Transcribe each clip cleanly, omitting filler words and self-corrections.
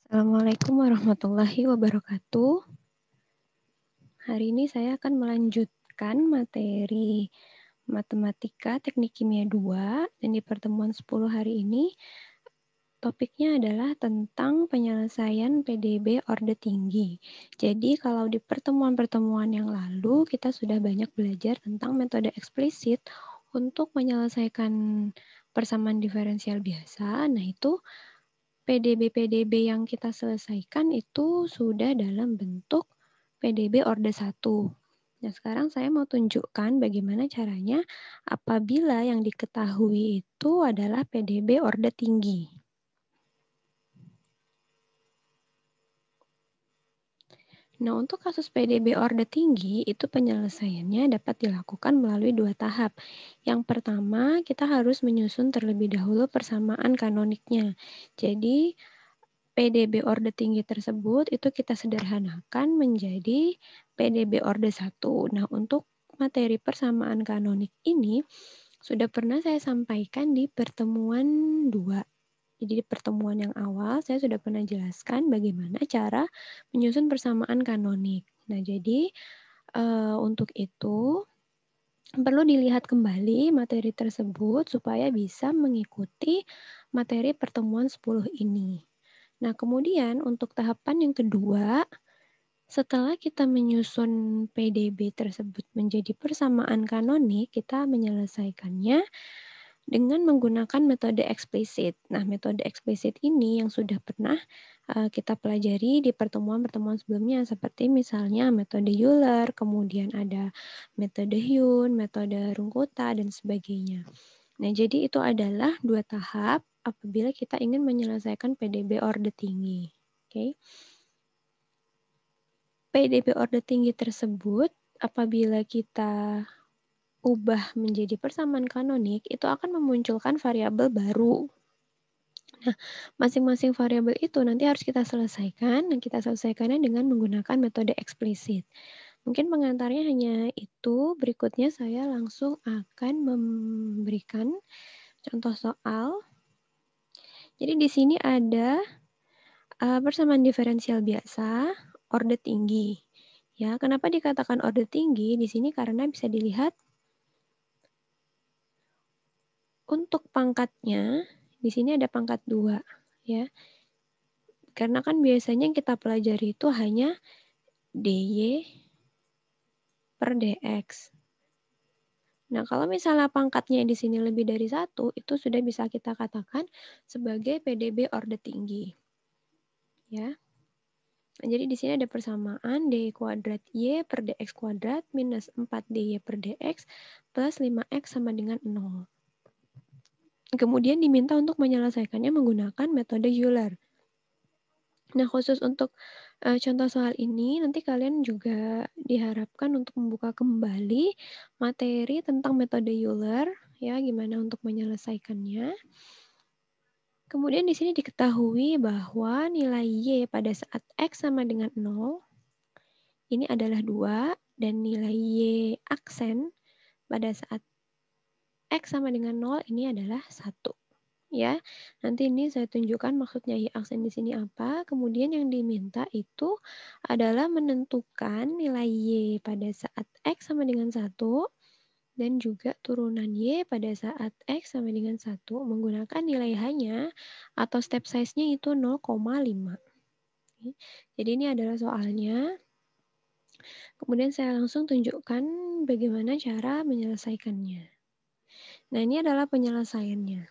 Assalamualaikum warahmatullahi wabarakatuh. Hari ini saya akan melanjutkan materi Matematika Teknik Kimia 2 dan di pertemuan 10 hari ini topiknya adalah tentang penyelesaian PDB orde tinggi. Jadi kalau di pertemuan-pertemuan yang lalu kita sudah banyak belajar tentang metode eksplisit untuk menyelesaikan persamaan diferensial biasa. Nah, itu PDB-PDB yang kita selesaikan itu sudah dalam bentuk PDB orde 1. Nah, sekarang saya mau tunjukkan bagaimana caranya apabila yang diketahui itu adalah PDB orde tinggi. Nah, untuk kasus PDB orde tinggi, itu penyelesaiannya dapat dilakukan melalui dua tahap. Yang pertama, kita harus menyusun terlebih dahulu persamaan kanoniknya. Jadi, PDB orde tinggi tersebut itu kita sederhanakan menjadi PDB orde 1. Nah, untuk materi persamaan kanonik ini sudah pernah saya sampaikan di pertemuan 2. Jadi di pertemuan yang awal saya sudah pernah jelaskan bagaimana cara menyusun persamaan kanonik. Nah, jadi untuk itu perlu dilihat kembali materi tersebut supaya bisa mengikuti materi pertemuan 10 ini. Nah, kemudian untuk tahapan yang kedua, setelah kita menyusun PDB tersebut menjadi persamaan kanonik, kita menyelesaikannya dengan menggunakan metode eksplisit. Nah, metode eksplisit ini yang sudah pernah kita pelajari di pertemuan-pertemuan sebelumnya, seperti misalnya metode Euler, kemudian ada metode Hume, metode Runkuta, dan sebagainya. Nah, jadi itu adalah dua tahap apabila kita ingin menyelesaikan PDB orde tinggi. Oke. PDB orde tinggi tersebut apabila kita ubah menjadi persamaan kanonik, itu akan memunculkan variabel baru. Nah, masing-masing variabel itu nanti harus kita selesaikan, dan kita selesaikannya dengan menggunakan metode eksplisit. Mungkin pengantarnya hanya itu, berikutnya saya langsung akan memberikan contoh soal. Jadi di sini ada persamaan diferensial biasa, orde tinggi. Ya, kenapa dikatakan orde tinggi? Di sini karena bisa dilihat untuk pangkatnya, di sini ada pangkat 2, ya. Karena kan biasanya yang kita pelajari itu hanya dy per dx. Nah, kalau misalnya pangkatnya di sini lebih dari 1, itu sudah bisa kita katakan sebagai PDB orde tinggi. Ya. Nah, jadi di sini ada persamaan dy kuadrat y per dx kuadrat minus 4dy per dx plus 5x sama dengan 0. Kemudian diminta untuk menyelesaikannya menggunakan metode Euler. Nah, khusus untuk contoh soal ini, nanti kalian juga diharapkan untuk membuka kembali materi tentang metode Euler, ya, gimana untuk menyelesaikannya. Kemudian di sini diketahui bahwa nilai y pada saat x sama dengan 0, ini adalah 2, dan nilai y aksen pada saat x sama dengan 0 ini adalah 1. Ya, nanti ini saya tunjukkan maksudnya y aksen di sini apa. Kemudian yang diminta itu adalah menentukan nilai y pada saat x sama dengan 1 dan juga turunan y pada saat x sama dengan 1 menggunakan nilai hanya atau step size-nya itu 0,5. Jadi ini adalah soalnya. Kemudian saya langsung tunjukkan bagaimana cara menyelesaikannya. Nah, ini adalah penyelesaiannya.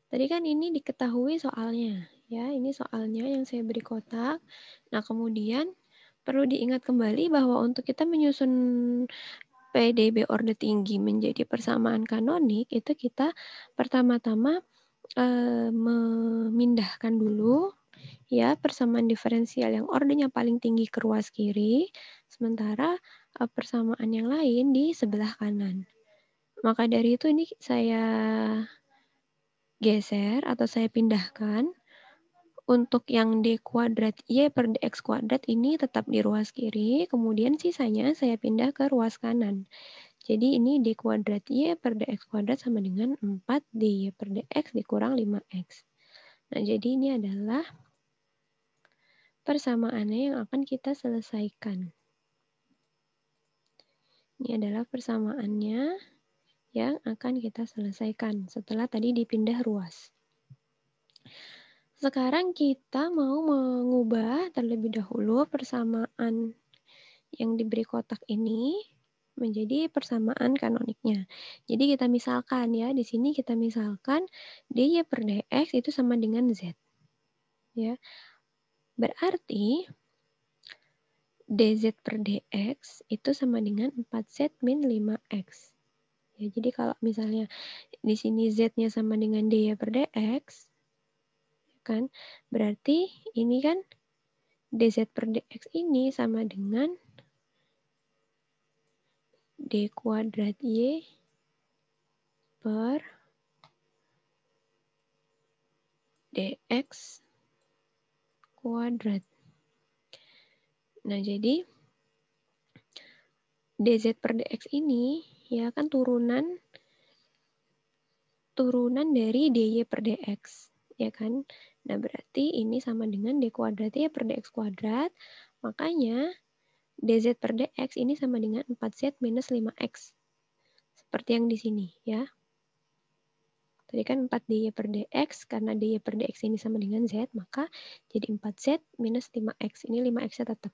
Tadi kan ini diketahui soalnya, ya. Ini soalnya yang saya beri kotak. Nah, kemudian perlu diingat kembali bahwa untuk kita menyusun PDB orde tinggi menjadi persamaan kanonik, itu kita pertama-tama memindahkan dulu ya persamaan diferensial yang ordenya paling tinggi ke ruas kiri, sementara persamaan yang lain di sebelah kanan. Maka dari itu ini saya geser atau saya pindahkan. Untuk yang d kuadrat y per dx kuadrat ini tetap di ruas kiri, kemudian sisanya saya pindah ke ruas kanan. Jadi ini d kuadrat y per dx kuadrat sama dengan 4 dy per dx dikurang 5x. Nah, jadi ini adalah persamaannya yang akan kita selesaikan. Ini adalah persamaannya yang akan kita selesaikan setelah tadi dipindah ruas. Sekarang kita mau mengubah terlebih dahulu persamaan yang diberi kotak ini menjadi persamaan kanoniknya. Jadi kita misalkan ya, di sini kita misalkan dy per dx itu sama dengan z. Ya. Berarti dz per dx itu sama dengan 4z min 5x. Ya, jadi kalau misalnya di sini z-nya sama dengan dy per dx, kan? Berarti ini kan dz per dx ini sama dengan d kuadrat y per dx kuadrat. Nah, jadi dz per dx ini ya kan turunan dari dy per dx, ya kan? Nah, berarti ini sama dengan d kuadrat y per dx kuadrat. Makanya dz per dx ini sama dengan 4z minus 5x. Seperti yang di sini, ya. Tadi kan 4dy per dx, karena dy per dx ini sama dengan z, maka jadi 4z minus 5x. Ini 5x-nya tetap.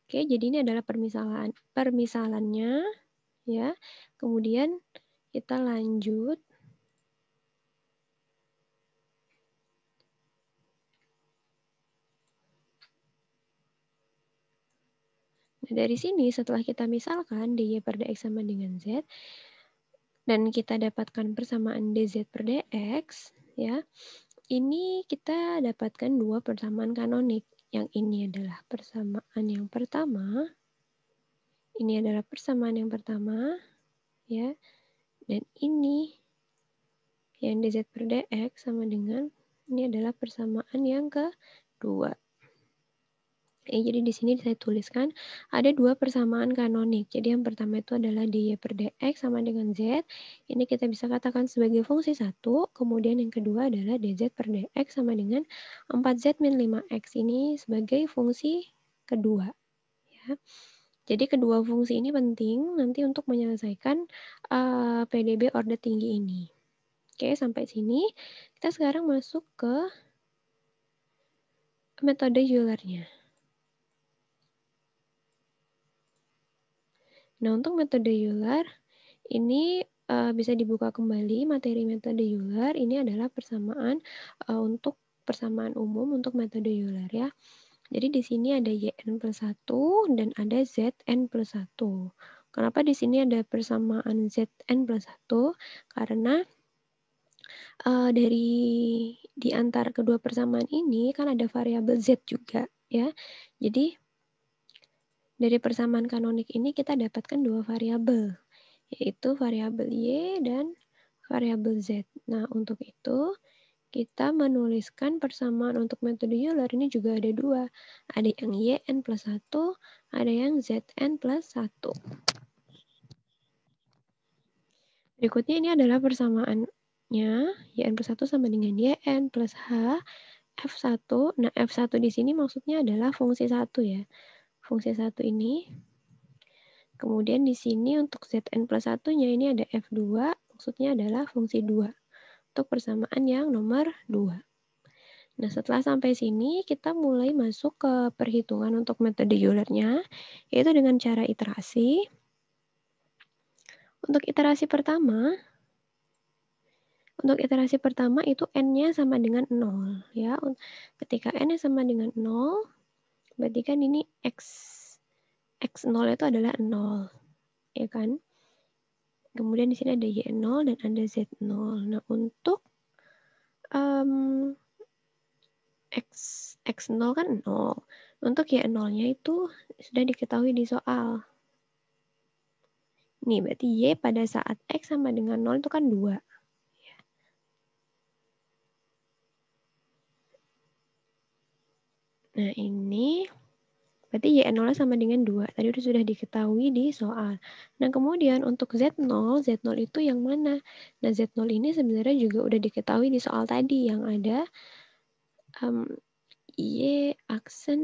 Oke, jadi ini adalah permisalannya, ya. Kemudian kita lanjut. Nah, dari sini setelah kita misalkan dy per dx sama dengan z, dan kita dapatkan persamaan dz per dx, ya, ini kita dapatkan dua persamaan kanonik. Yang ini adalah persamaan yang pertama, ini adalah persamaan yang pertama, ya, dan ini yang dz per dx sama dengan, ini adalah persamaan yang kedua. Jadi di sini saya tuliskan ada dua persamaan kanonik. Jadi yang pertama itu adalah dy per dx sama dengan z. Ini kita bisa katakan sebagai fungsi 1. Kemudian yang kedua adalah dz per dx sama dengan 4z min 5x. Ini sebagai fungsi kedua. Ya. Jadi kedua fungsi ini penting nanti untuk menyelesaikan PDB order tinggi ini. Oke, sampai sini. Kita sekarang masuk ke metode Euler-nya. Nah, untuk metode Euler, ini bisa dibuka kembali materi metode Euler. Ini adalah persamaan untuk persamaan umum untuk metode Euler ya. Jadi di sini ada yn plus 1 dan ada zn plus 1. Kenapa di sini ada persamaan zn plus 1? Karena di antara kedua persamaan ini kan ada variabel z juga ya. Jadi dari persamaan kanonik ini kita dapatkan dua variabel, yaitu variabel y dan variabel z. Nah, untuk itu kita menuliskan persamaan untuk metode Euler ini juga ada dua. Ada yang yn plus 1, ada yang zn plus 1. Berikutnya ini adalah persamaannya, yn plus 1 sama dengan yn plus h f1. Nah, f1 di sini maksudnya adalah fungsi 1 ya. Fungsi 1 ini. Kemudian di sini untuk zn plus 1-nya ini ada f2, maksudnya adalah fungsi 2. Untuk persamaan yang nomor 2. Nah, setelah sampai sini, kita mulai masuk ke perhitungan untuk metode Euler-nya, yaitu dengan cara iterasi. Untuk iterasi pertama itu n-nya sama dengan 0. Ya. Ketika n-nya sama dengan 0, berarti kan ini x0 itu adalah 0. Ya kan? Kemudian di sini ada y0 dan ada z0. Nah, untuk x0 kan 0. Untuk y0-nya itu sudah diketahui di soal. Nih, berarti y pada saat x sama dengan 0 itu kan 2. Nah, ini Berarti Y0 sama dengan 2. Tadi sudah diketahui di soal. Nah, kemudian untuk Z0 itu yang mana? Nah, Z0 ini sebenarnya juga udah diketahui di soal tadi yang ada Y aksen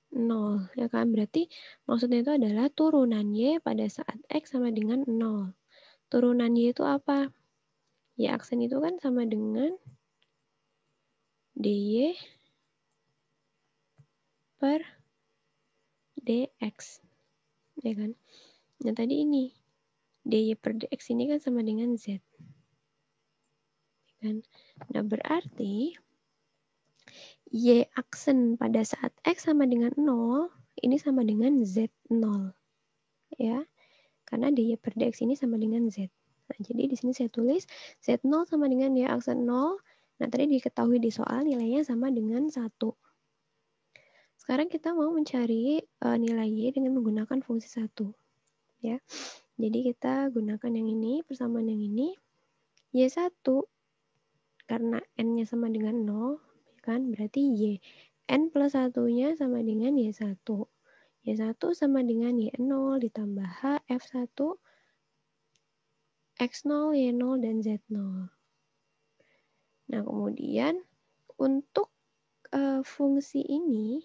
0, ya kan? Berarti maksudnya itu adalah turunan Y pada saat X sama dengan 0. Turunan Y itu apa? Y aksen itu kan sama dengan DY per DX, ya kan? Nah, tadi ini DY per DX ini kan sama dengan Z, kan? Nah, berarti Y aksen pada saat X sama dengan 0, ini sama dengan Z0, ya. Karena DY per DX ini sama dengan Z. Nah, jadi di sini saya tulis Z0 sama dengan Y aksen 0. Nah, tadi diketahui di soal nilainya sama dengan 1. Sekarang kita mau mencari nilai Y dengan menggunakan fungsi 1. Ya. Jadi kita gunakan yang ini, persamaan yang ini. Y1, karena N-nya sama dengan 0, kan? Berarti Y. N plus 1-nya sama dengan Y1. Y1 sama dengan Y0 ditambah H, F1, X0, Y0, dan Z0. Nah, kemudian untuk fungsi ini,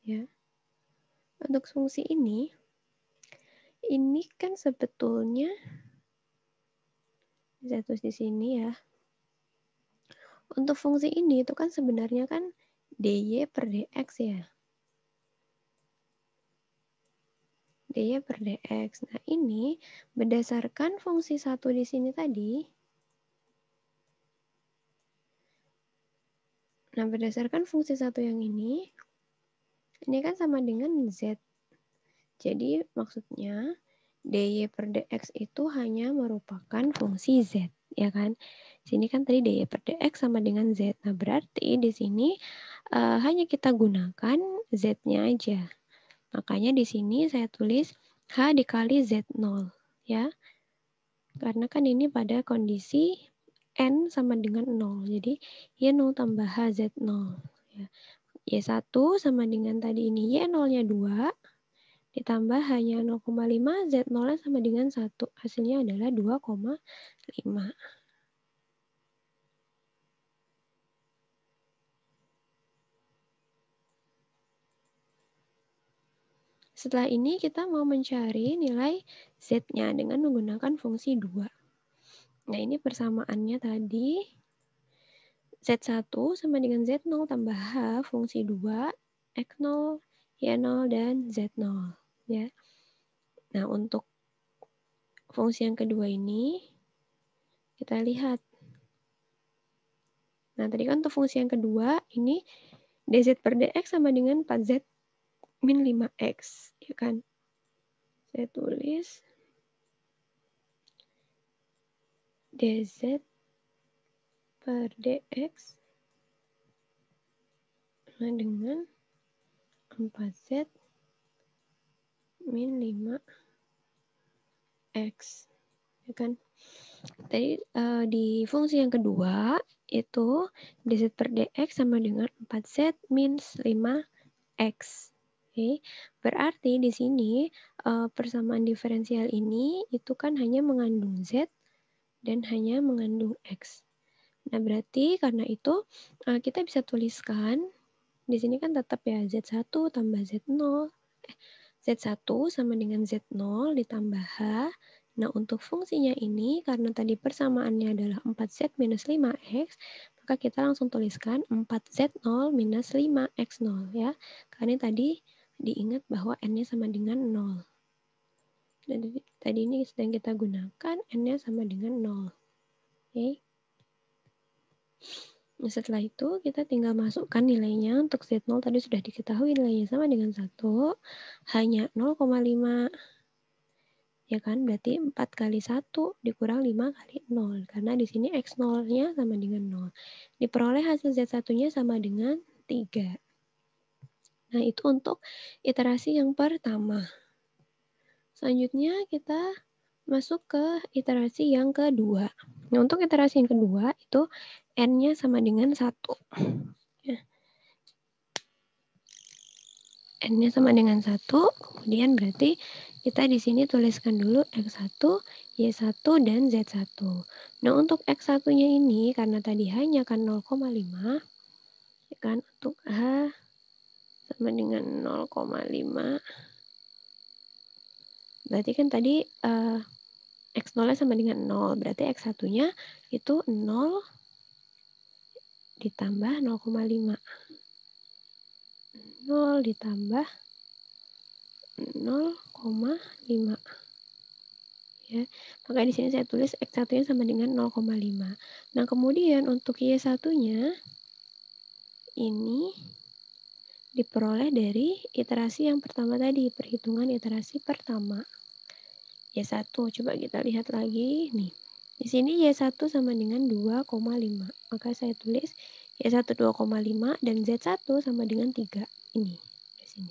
ya, untuk fungsi ini kan sebetulnya, saya tulis di sini ya, untuk fungsi ini itu kan sebenarnya kan DY per DX ya. DY per DX. Nah, ini berdasarkan fungsi 1 di sini tadi. Nah, berdasarkan fungsi 1 yang ini kan sama dengan Z. Jadi, maksudnya DY per DX itu hanya merupakan fungsi Z, ya kan? Sini kan tadi DY per DX sama dengan Z. Nah, berarti di sini hanya kita gunakan Z-nya aja. Makanya di sini saya tulis H dikali Z0, ya. Karena kan ini pada kondisi N sama dengan 0. Jadi, Y0 tambah H Z0. Ya. Y1 sama dengan tadi ini Y0-nya 2. Ditambah hanya 0,5, Z0-nya sama dengan 1. Hasilnya adalah 2,5. Setelah ini kita mau mencari nilai Z-nya dengan menggunakan fungsi 2. Nah, ini persamaannya tadi Z1 sama dengan Z0 tambah H fungsi 2, X0, Y0, dan Z0. Ya. Nah, untuk fungsi yang kedua ini, kita lihat. Nah, tadi kan untuk fungsi yang kedua, ini dz per dx sama dengan 4z min 5x. Ya kan? Saya tulis dz per dx sama dengan 4z min 5x. Ya kan? Tadi di fungsi yang kedua itu dz per dx sama dengan 4z min 5x. Oke, berarti di sini persamaan diferensial ini itu kan hanya mengandung z dan hanya mengandung x. Nah, berarti karena itu kita bisa tuliskan di sini kan tetap ya z1 tambah z0. Z1 sama dengan Z0 ditambah H. Nah, untuk fungsinya ini, karena tadi persamaannya adalah 4Z minus 5X, maka kita langsung tuliskan 4Z0 minus 5X0 ya. Karena tadi diingat bahwa N-nya sama dengan 0. Jadi, tadi ini sedang kita gunakan N-nya sama dengan 0. Oke. Nah, setelah itu kita tinggal masukkan nilainya. Untuk Z0 tadi sudah diketahui nilainya sama dengan 1. Hanya 0,5. Ya kan, berarti 4 kali 1 dikurang 5 kali 0. Karena di sini X0-nya sama dengan 0. Diperoleh hasil Z1-nya sama dengan 3. Nah, itu untuk iterasi yang pertama. Selanjutnya kita masuk ke iterasi yang kedua. Nah, untuk iterasi yang kedua itu N-nya sama dengan 1. Ya. N-nya sama dengan 1, kemudian berarti kita di sini tuliskan dulu X1, Y1, dan Z1. Nah, untuk X1-nya ini, karena tadi hanya kan 0,5, ya kan, untuk H sama dengan 0,5, berarti kan tadi X0-nya sama dengan 0, berarti X1-nya itu 0 ditambah 0,5. 0 ditambah 0,5. Ya, maka di sini saya tulis X1-nya sama dengan 0,5. Nah, kemudian untuk Y1-nya ini diperoleh dari iterasi yang pertama tadi, perhitungan iterasi pertama. Y1, coba kita lihat lagi nih. Di sini Y1 sama dengan 2,5. Maka saya tulis Y1 2,5 dan Z1 sama dengan 3. Ini di sini.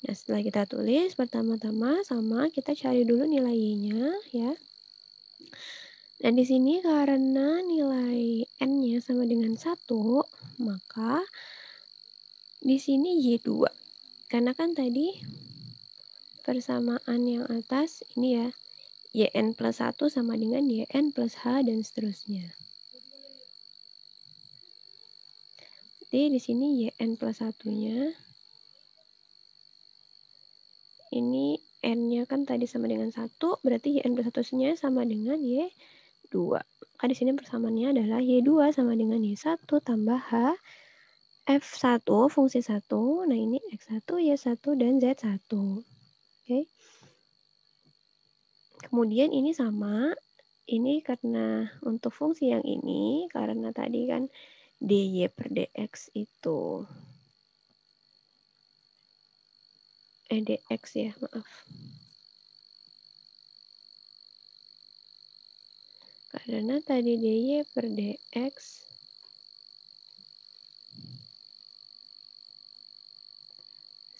Nah, setelah kita tulis pertama-tama sama, kita cari dulu nilai Y-nya ya. Nah, di sini karena nilai N-nya sama dengan 1, maka di sini Y2. Karena kan tadi persamaan yang atas ini ya, YN plus 1 sama dengan YN plus H dan seterusnya. Jadi di sini YN plus 1-nya, ini N-nya kan tadi sama dengan 1, berarti YN plus 1-nya sama dengan Y2. Maka di sini persamaannya adalah Y2 sama dengan Y1 tambah H F1 fungsi 1, nah ini X1, Y1, dan Z1. Oke. Kemudian ini sama, ini karena untuk fungsi yang ini, karena tadi kan dy per dx itu, dx ya, maaf. Karena tadi dy per dx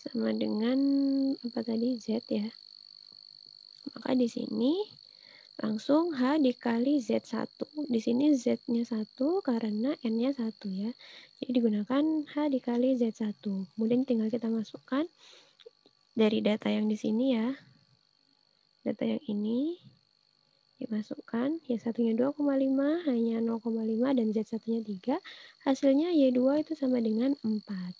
sama dengan apa tadi z ya. Maka di sini langsung H dikali Z1. Di sini Z-nya 1 karena N-nya 1 ya. Jadi digunakan H dikali Z1. Kemudian tinggal kita masukkan dari data yang di sini ya. Data yang ini dimasukkan. Y1-nya 2,5, hanya 0,5 dan Z1-nya 3. Hasilnya Y2 itu sama dengan 4.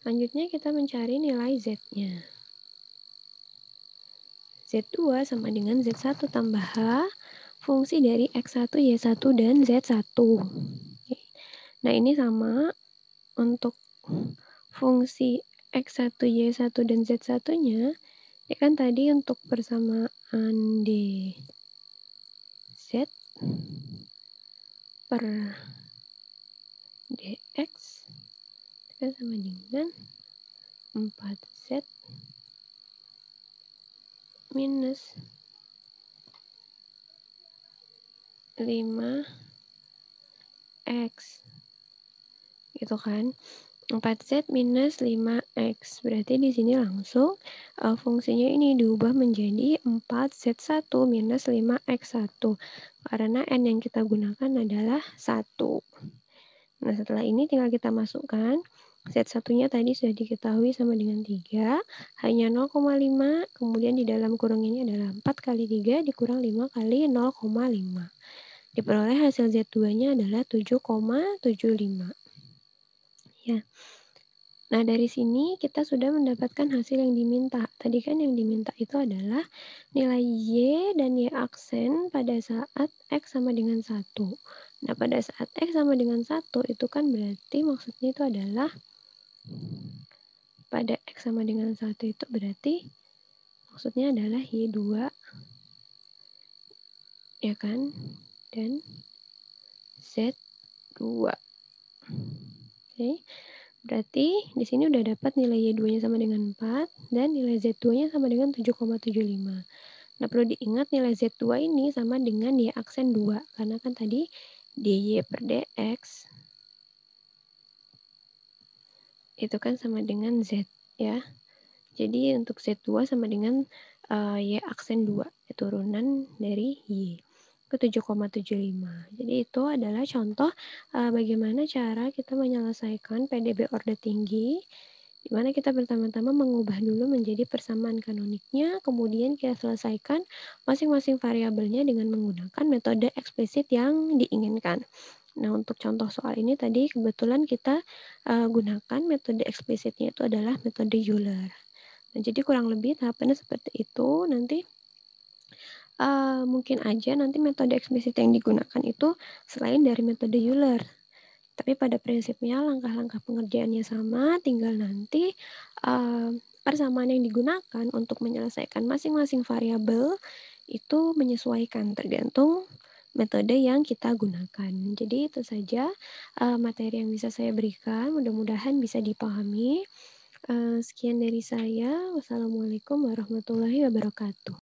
Selanjutnya kita mencari nilai Z-nya. Z2 sama dengan Z1 tambah H, fungsi dari X1, Y1, dan Z1. Nah, ini sama untuk fungsi X1, Y1, dan Z1-nya. Ya kan tadi untuk persamaan dz per dx kan sama dengan 4z minus 5x gitu kan. 4z minus 5x berarti di sini langsung fungsinya ini diubah menjadi 4z1 minus 5x1 karena n yang kita gunakan adalah 1. Nah, setelah ini tinggal kita masukkan. Z1-nya tadi sudah diketahui sama dengan 3, hanya 0,5, kemudian di dalam kurung ini adalah 4 kali 3 dikurang 5 kali 0,5. Diperoleh hasil Z2-nya adalah 7,75. Ya. Nah, dari sini kita sudah mendapatkan hasil yang diminta. Tadi kan yang diminta itu adalah nilai Y dan Y aksen pada saat X sama dengan 1. Nah, pada saat X sama dengan 1 itu kan berarti maksudnya itu adalah pada X sama dengan 1 itu berarti maksudnya adalah Y2 ya kan, dan Z2. Oke. Berarti di sini udah dapat nilai Y2-nya sama dengan 4 dan nilai Z2-nya sama dengan 7,75. Nah, perlu diingat nilai Z2 ini sama dengan Y aksen 2 karena kan tadi dy per dx itu kan sama dengan Z ya. Jadi untuk Z2 sama dengan Y aksen 2, turunan dari Y. ke 7,75. Jadi itu adalah contoh, bagaimana cara kita menyelesaikan PDB orde tinggi, di mana kita pertama-tama mengubah dulu menjadi persamaan kanoniknya, kemudian kita selesaikan masing-masing variabelnya dengan menggunakan metode eksplisit yang diinginkan. Nah, untuk contoh soal ini tadi kebetulan kita, gunakan metode eksplisitnya itu adalah metode Euler. Nah, jadi kurang lebih tahapannya seperti itu, nanti mungkin aja nanti metode eksplisit yang digunakan itu selain dari metode Euler. Tapi pada prinsipnya langkah-langkah pengerjaannya sama, tinggal nanti persamaan yang digunakan untuk menyelesaikan masing-masing variabel itu menyesuaikan tergantung metode yang kita gunakan. Jadi itu saja materi yang bisa saya berikan, mudah-mudahan bisa dipahami. Sekian dari saya. Wassalamualaikum warahmatullahi wabarakatuh.